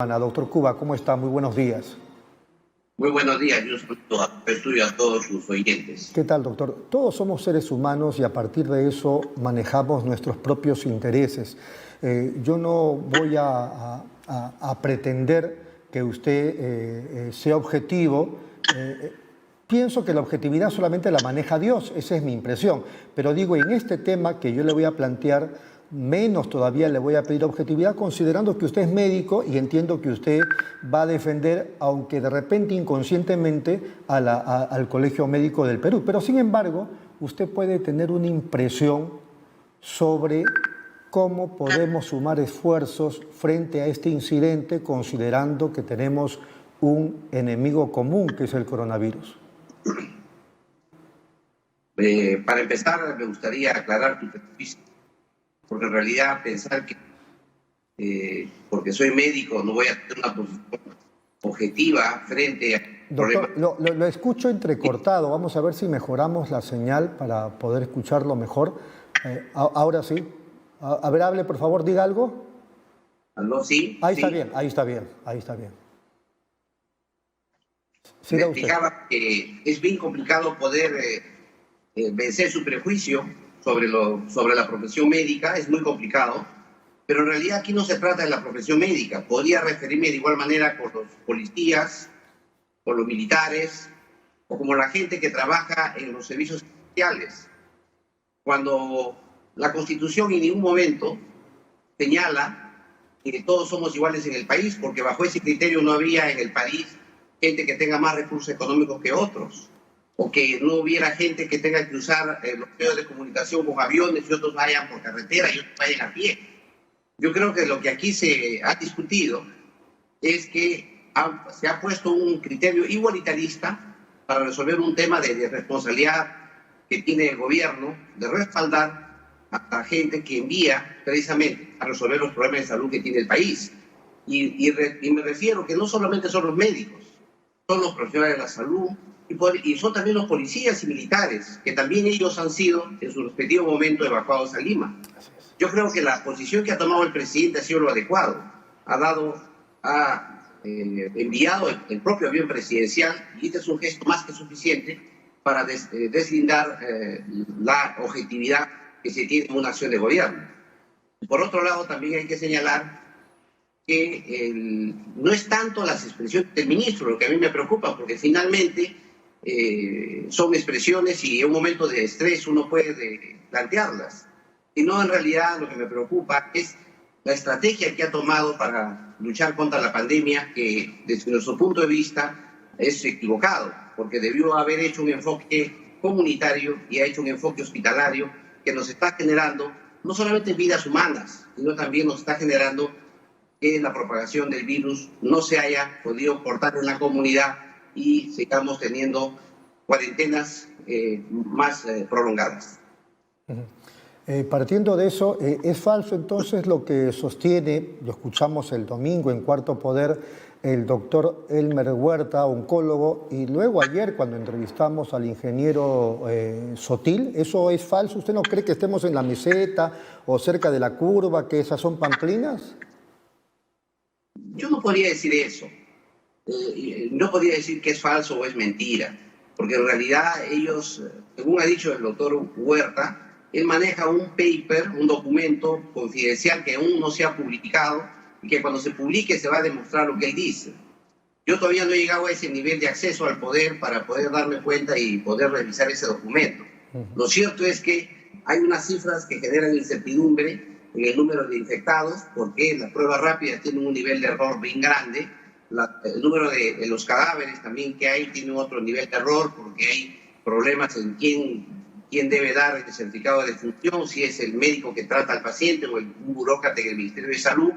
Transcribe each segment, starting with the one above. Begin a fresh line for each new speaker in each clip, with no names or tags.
Ana, doctor Cuba, ¿cómo está? Muy buenos días.
Muy buenos días, yo saludo a Perú y a todos sus oyentes.
¿Qué tal, doctor? Todos somos seres humanos y a partir de eso manejamos nuestros propios intereses. Yo no voy a pretender que usted sea objetivo. Pienso que la objetividad solamente la maneja Dios, esa es mi impresión. Pero digo, en este tema que yo le voy a plantear, menos todavía le voy a pedir objetividad, considerando que usted es médico y entiendo que usted va a defender, aunque de repente inconscientemente, al Colegio Médico del Perú. Pero sin embargo, usted puede tener una impresión sobre cómo podemos sumar esfuerzos frente a este incidente, considerando que tenemos un enemigo común, que es el coronavirus.
Para empezar, me gustaría aclarar tu prejuicio, porque en realidad pensar que porque soy médico no voy a tener una posición objetiva frente a
Doctor,
problemas.
lo escucho entrecortado. Vamos a ver si mejoramos la señal para poder escucharlo mejor. Ahora sí. A ver, hable, por favor, diga algo.
¿No? Sí,
Ahí
sí.
está bien, ahí está bien, ahí está bien.
Me explicaba que es bien complicado poder vencer su prejuicio sobre la profesión médica, es muy complicado, pero en realidad aquí no se trata de la profesión médica. Podría referirme de igual manera con los policías, con los militares, o como la gente que trabaja en los servicios sociales. Cuando la Constitución en ningún momento señala que todos somos iguales en el país, porque bajo ese criterio no habría en el país gente que tenga más recursos económicos que otros, o que no hubiera gente que tenga que usar los medios de comunicación con aviones y otros vayan por carretera y otros vayan a pie. Yo creo que lo que aquí se ha discutido es que se ha puesto un criterio igualitarista para resolver un tema de responsabilidad que tiene el gobierno de respaldar a la gente que envía precisamente a resolver los problemas de salud que tiene el país. Y me refiero que no solamente son los médicos, son los profesionales de la salud y son también los policías y militares, que también ellos han sido en su respectivo momento evacuados a Lima. Yo creo que la posición que ha tomado el presidente ha sido lo adecuado. Ha enviado el propio avión presidencial y este es un gesto más que suficiente para deslindar la objetividad que se tiene en una acción de gobierno. Por otro lado, también hay que señalar que no es tanto las expresiones del ministro lo que a mí me preocupa, porque finalmente son expresiones y en un momento de estrés uno puede plantearlas, sino en realidad lo que me preocupa es la estrategia que ha tomado para luchar contra la pandemia, que desde nuestro punto de vista es equivocado, porque debió haber hecho un enfoque comunitario y ha hecho un enfoque hospitalario que nos está generando no solamente vidas humanas, sino también nos está generando que la propagación del virus no se haya podido cortar en la comunidad y sigamos teniendo cuarentenas más prolongadas.
Partiendo de eso, ¿es falso entonces lo que sostiene, lo escuchamos el domingo en Cuarto Poder, el doctor Elmer Huerta, oncólogo, y luego ayer cuando entrevistamos al ingeniero Sotil? ¿Eso es falso? ¿Usted no cree que estemos en la meseta o cerca de la curva, que esas son pamplinas?
Yo no podría decir eso. No podría decir que es falso o es mentira, porque en realidad ellos, según ha dicho el doctor Huerta, él maneja un paper, un documento confidencial que aún no se ha publicado y que cuando se publique se va a demostrar lo que él dice. Yo todavía no he llegado a ese nivel de acceso al poder para poder darme cuenta y poder revisar ese documento. Lo cierto es que hay unas cifras que generan incertidumbre en el número de infectados, porque las pruebas rápidas tienen un nivel de error bien grande, el número de los cadáveres también que hay tiene otro nivel de error, porque hay problemas en quién debe dar el certificado de defunción, si es el médico que trata al paciente o un burócrata del Ministerio de Salud.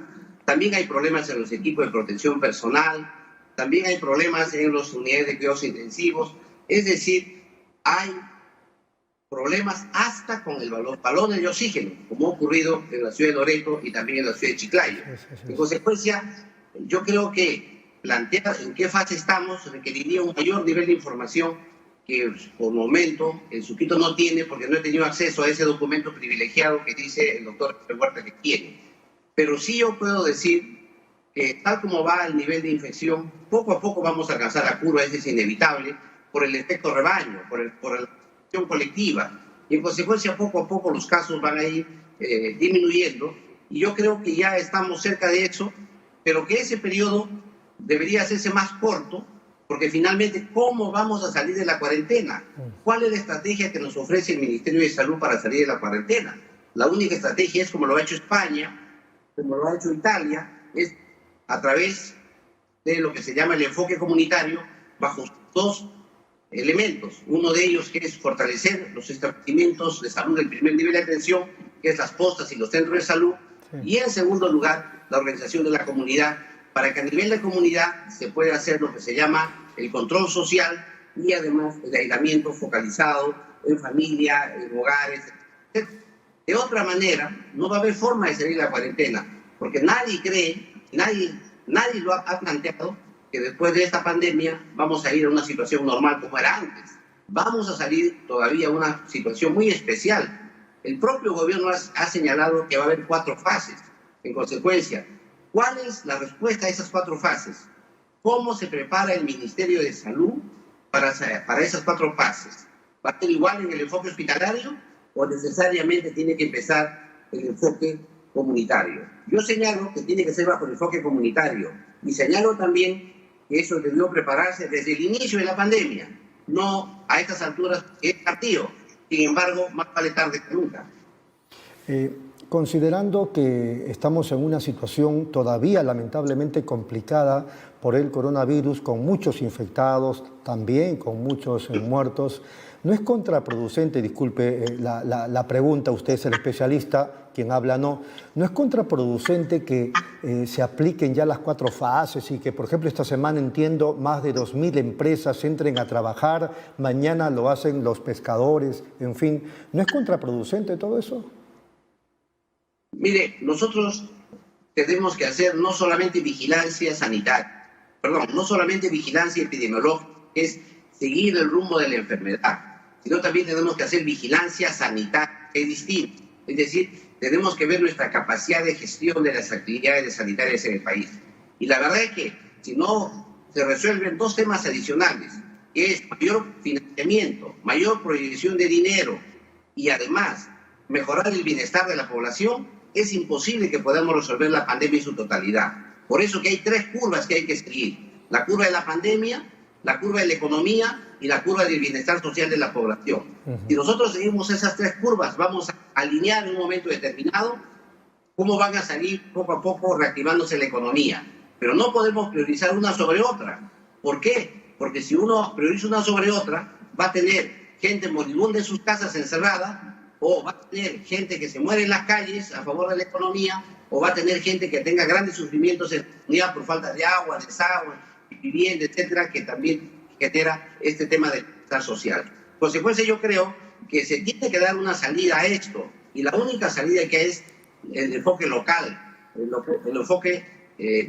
También hay problemas en los equipos de protección personal, también hay problemas en las unidades de cuidados intensivos, es decir, hay problemas hasta con los balones de oxígeno, como ha ocurrido en la ciudad de Loreto y también en la ciudad de Chiclayo. En consecuencia, yo creo que plantear en qué fase estamos requeriría un mayor nivel de información que por momento el Suquito no tiene, porque no he tenido acceso a ese documento privilegiado que dice el doctor Huerta que tiene. Pero sí yo puedo decir que tal como va el nivel de infección, poco a poco vamos a alcanzar la curva, eso es inevitable, por el efecto rebaño, por la acción colectiva. Y en consecuencia, poco a poco los casos van a ir disminuyendo. Y yo creo que ya estamos cerca de eso, pero que ese periodo debería hacerse más corto, porque finalmente, ¿cómo vamos a salir de la cuarentena? ¿Cuál es la estrategia que nos ofrece el Ministerio de Salud para salir de la cuarentena? La única estrategia es como lo ha hecho España, como lo ha hecho Italia, es a través de lo que se llama el enfoque comunitario, bajo dos elementos. Uno de ellos que es fortalecer los establecimientos de salud del primer nivel de atención, que es las postas y los centros de salud, y en segundo lugar, la organización de la comunidad, para que a nivel de comunidad se pueda hacer lo que se llama el control social y además el aislamiento focalizado en familia, en hogares, etc. De otra manera, no va a haber forma de salir de la cuarentena, porque nadie cree, nadie lo ha planteado, que después de esta pandemia vamos a ir a una situación normal como era antes. Vamos a salir todavía a una situación muy especial. El propio gobierno ha señalado que va a haber 4 fases. En consecuencia, ¿cuál es la respuesta a esas 4 fases? ¿Cómo se prepara el Ministerio de Salud para esas 4 fases? ¿Va a ser igual en el enfoque hospitalario o necesariamente tiene que empezar el enfoque comunitario? Yo señalo que tiene que ser bajo el enfoque comunitario y señalo también que eso debió prepararse desde el inicio de la pandemia, no a estas alturas que es tardío. Sin embargo, más vale tarde que nunca.
Considerando que estamos en una situación todavía lamentablemente complicada por el coronavirus, con muchos infectados, también con muchos muertos, ¿no es contraproducente, disculpe la pregunta, usted es el especialista, quien habla no es contraproducente que se apliquen ya las 4 fases y que, por ejemplo, esta semana entiendo más de 2.000 empresas entren a trabajar, mañana lo hacen los pescadores, en fin, ¿no es contraproducente todo eso?
Mire, nosotros tenemos que hacer no solamente vigilancia sanitaria, no solamente vigilancia epidemiológica, que es seguir el rumbo de la enfermedad, sino también tenemos que hacer vigilancia sanitaria, que es distinto. Es decir, tenemos que ver nuestra capacidad de gestión de las actividades sanitarias en el país. Y la verdad es que si no se resuelven 2 temas adicionales, que es mayor financiamiento, mayor proyección de dinero y además mejorar el bienestar de la población, es imposible que podamos resolver la pandemia en su totalidad. Por eso que hay 3 curvas que hay que seguir. La curva de la pandemia, la curva de la economía y la curva del bienestar social de la población. Si nosotros seguimos esas 3 curvas, vamos a alinear en un momento determinado cómo van a salir poco a poco reactivándose la economía. Pero no podemos priorizar una sobre otra. ¿Por qué? Porque si uno prioriza una sobre otra, va a tener gente moribunda en sus casas encerrada, o va a tener gente que se muere en las calles a favor de la economía, o va a tener gente que tenga grandes sufrimientos en la comunidad por falta de agua, desagüe, vivienda, etcétera, que también genera este tema del bienestar social. En consecuencia, yo creo que se tiene que dar una salida a esto, y la única salida que es el enfoque local, el enfoque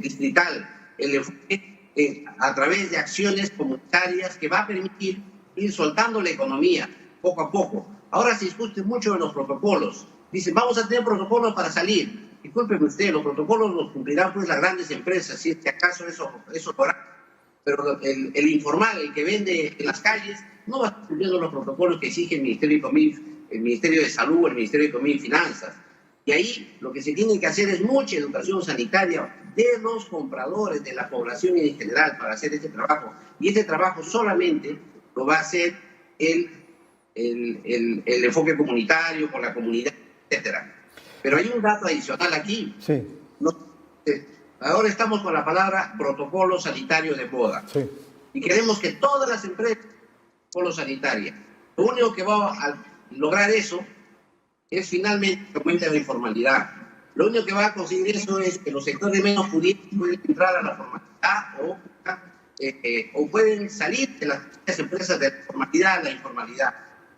distrital, el enfoque a través de acciones comunitarias que va a permitir ir soltando la economía poco a poco. Ahora se discute mucho de los protocolos. Dicen, vamos a tener protocolos para salir. Discúlpeme usted, los protocolos los cumplirán pues las grandes empresas, si es que acaso eso lo hará. Pero el informal, el que vende en las calles, no va a estar cumpliendo los protocolos que exige el Ministerio de Salud, el Ministerio de Economía y Finanzas. Y ahí lo que se tiene que hacer es mucha educación sanitaria de los compradores, de la población en general, para hacer este trabajo. Y este trabajo solamente lo va a hacer el enfoque comunitario, con la comunidad, etcétera. Pero hay un dato adicional aquí.
Sí.
Ahora estamos con la palabra protocolo sanitario de moda.
Sí.
Y queremos que todas las empresas protocolo sanitario. Lo único que va a lograr eso es finalmente que aumente la informalidad. Lo único que va a conseguir eso es que los sectores menos pudientes pueden entrar a la formalidad o pueden salir de las empresas de la formalidad a la informalidad.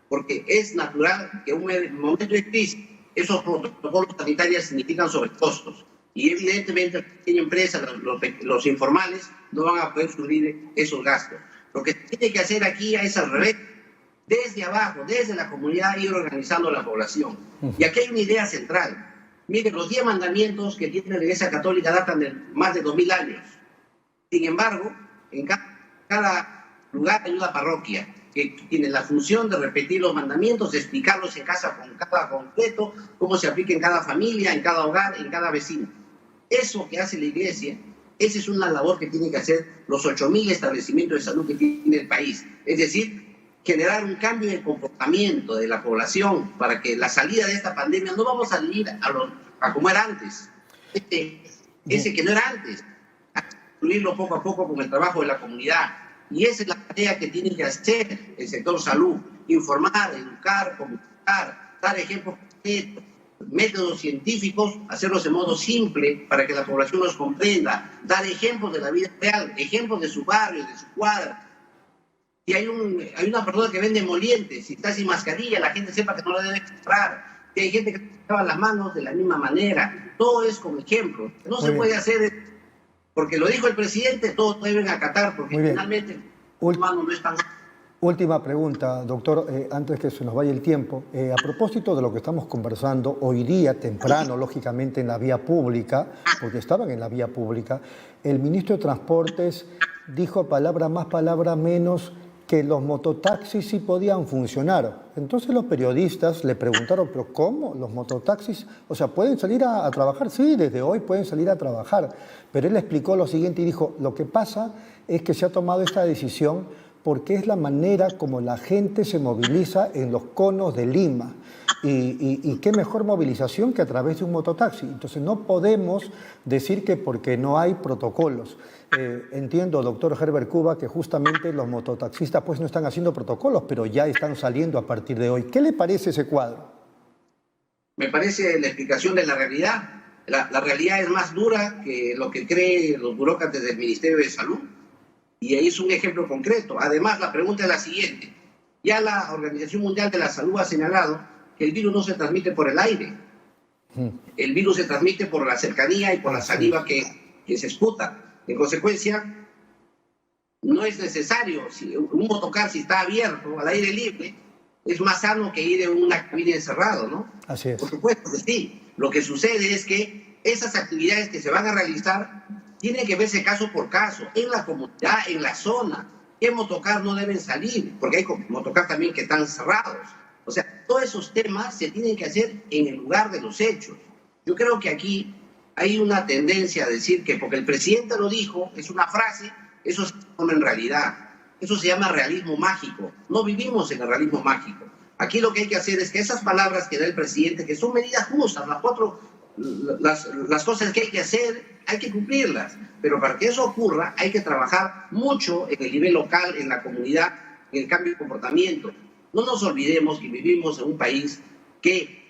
Porque es natural que en un momento de crisis esos protocolos sanitarios significan sobrecostos. Y evidentemente las pequeñas empresas, los informales, no van a poder subir esos gastos. Lo que se tiene que hacer aquí es al revés, desde abajo, desde la comunidad, ir organizando la población. Y aquí hay una idea central. Mire, los 10 mandamientos que tiene la Iglesia Católica datan de más de 2000 años. Sin embargo, en cada lugar hay una parroquia que tiene la función de repetir los mandamientos, de explicarlos en casa con cada completo, cómo se aplica en cada familia, en cada hogar, en cada vecino. Eso que hace la Iglesia, esa es una labor que tienen que hacer los 8000 establecimientos de salud que tiene el país. Es decir, generar un cambio en el comportamiento de la población para que la salida de esta pandemia no vamos a salir a como era antes. Ese que no era antes. A construirlo poco a poco con el trabajo de la comunidad. Y esa es la tarea que tiene que hacer el sector salud: informar, educar, comunicar, dar ejemplos concretos, métodos científicos, hacerlos de modo simple para que la población los comprenda, dar ejemplos de la vida real, ejemplos de su barrio, de su cuadra. Si hay una persona que vende emolientes, si está sin mascarilla, la gente sepa que no la debe comprar. Si hay gente que se lava las manos de la misma manera, todo es con ejemplo. No se puede hacer porque lo dijo el presidente, todos deben acatar, porque finalmente los humanos no están...
Última pregunta, doctor, antes que se nos vaya el tiempo. A propósito de lo que estamos conversando hoy día, temprano, lógicamente en la vía pública, porque estaban en la vía pública, el ministro de Transportes dijo palabra más, palabra menos, que los mototaxis sí podían funcionar. Entonces los periodistas le preguntaron, ¿pero cómo? ¿Los mototaxis? O sea, ¿pueden salir a trabajar? Sí, desde hoy pueden salir a trabajar. Pero él explicó lo siguiente y dijo, lo que pasa es que se ha tomado esta decisión porque es la manera como la gente se moviliza en los conos de Lima. Y qué mejor movilización que a través de un mototaxi. Entonces no podemos decir que porque no hay protocolos. Entiendo, doctor Herbert Cuba, que justamente los mototaxistas pues no están haciendo protocolos, pero ya están saliendo a partir de hoy. ¿Qué le parece ese cuadro?
Me parece la explicación de la realidad. La realidad es más dura que lo que creen los burócratas del Ministerio de Salud. Y ahí es un ejemplo concreto. Además, la pregunta es la siguiente. Ya la Organización Mundial de la Salud ha señalado que el virus no se transmite por el aire. El virus se transmite por la cercanía y por la saliva que se esputa. En consecuencia, no es necesario, si un motocar, si está abierto, al aire libre, es más sano que ir en una cabina encerrado, ¿no?
Así es.
Por supuesto que sí. Lo que sucede es que esas actividades que se van a realizar tienen que verse caso por caso, en la comunidad, en la zona. ¿Qué motocar no deben salir? Porque hay motocar también que están cerrados. O sea, todos esos temas se tienen que hacer en el lugar de los hechos. Yo creo que aquí hay una tendencia a decir que porque el presidente lo dijo, es una frase, eso se llama en realidad. Eso se llama realismo mágico. No vivimos en el realismo mágico. Aquí lo que hay que hacer es que esas palabras que da el presidente, que son medidas justas, las cosas que hay que hacer, hay que cumplirlas. Pero para que eso ocurra, hay que trabajar mucho en el nivel local, en la comunidad, en el cambio de comportamiento. No nos olvidemos que vivimos en un país que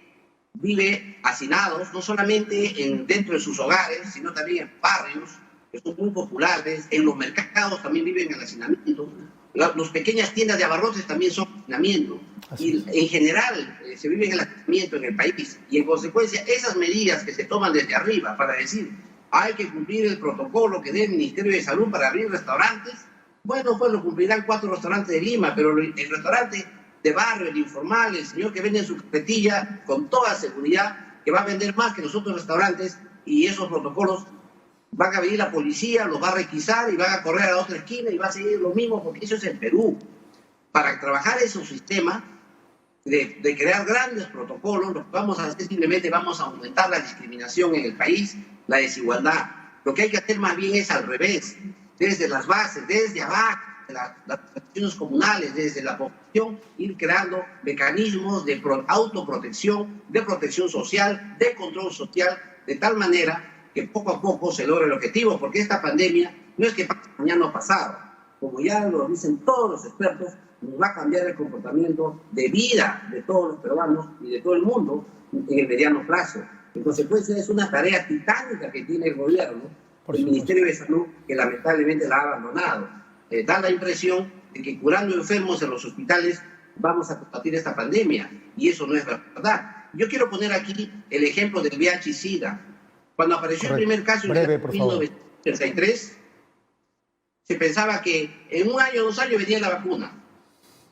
vive hacinados, no solamente dentro de sus hogares, sino también en barrios que son muy populares. En los mercados también viven en hacinamiento. Las pequeñas tiendas de abarrotes también son hacinamiento. Y en general se vive en el hacinamiento en el país. Y en consecuencia, esas medidas que se toman desde arriba para decir hay que cumplir el protocolo que dé el Ministerio de Salud para abrir restaurantes, bueno, pues lo cumplirán 4 restaurantes de Lima, pero el restaurante de barrio, el informal, el señor que vende en su carretilla, con toda seguridad, que va a vender más que los otros restaurantes, y esos protocolos van a venir la policía, los va a requisar y van a correr a la otra esquina y va a seguir lo mismo, porque eso es el Perú. Para trabajar ese sistema de crear grandes protocolos, lo que vamos a hacer simplemente vamos a aumentar la discriminación en el país, la desigualdad. Lo que hay que hacer más bien es al revés, desde las bases, desde abajo, las instituciones comunales, desde la población, ir creando mecanismos de autoprotección, de protección social, de control social, de tal manera que poco a poco se logre el objetivo, porque esta pandemia no es que pase mañana o pasado, como ya lo dicen todos los expertos, nos va a cambiar el comportamiento de vida de todos los peruanos y de todo el mundo en el mediano plazo. En consecuencia, es una tarea titánica que tiene el gobierno, el Ministerio de Salud, que lamentablemente la ha abandonado. Da la impresión de que curando enfermos en los hospitales vamos a combatir esta pandemia, y eso no es verdad. Yo quiero poner aquí el ejemplo del VIH-Sida. Cuando apareció el primer caso en 1983, se pensaba que en 1 año o 2 años venía la vacuna.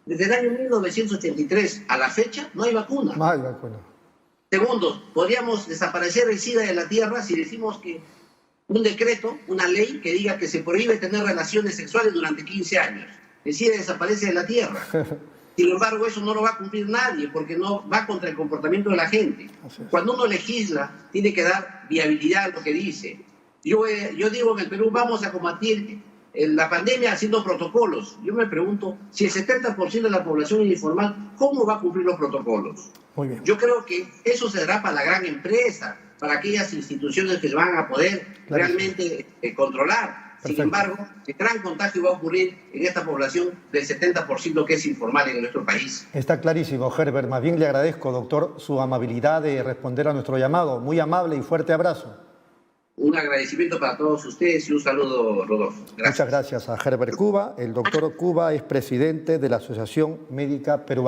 Desde el año 1983 a la fecha no hay vacuna.
No hay vacuna.
Segundo, podríamos desaparecer el SIDA de la tierra si decimos que un decreto, una ley que diga que se prohíbe tener relaciones sexuales durante 15 años. El SIDA desaparece de la tierra. Sin embargo, eso no lo va a cumplir nadie porque no va contra el comportamiento de la gente. Cuando uno legisla, tiene que dar viabilidad a lo que dice. Yo digo que en el Perú vamos a combatir la pandemia haciendo protocolos. Yo me pregunto, si el 70% de la población es informal, ¿cómo va a cumplir los protocolos?
Muy bien.
Yo creo que eso se dará para la gran empresa, para aquellas instituciones que van a poder realmente controlar.
Perfecto.
Sin embargo, el gran contagio va a ocurrir en esta población del 70% que es informal en nuestro país.
Está clarísimo, Herbert. Más bien le agradezco, doctor, su amabilidad de responder a nuestro llamado. Muy amable y fuerte abrazo.
Un agradecimiento para todos ustedes y un saludo, Rodolfo. Gracias.
Muchas gracias a Herbert Cuba. El doctor Cuba es presidente de la Asociación Médica Peruana.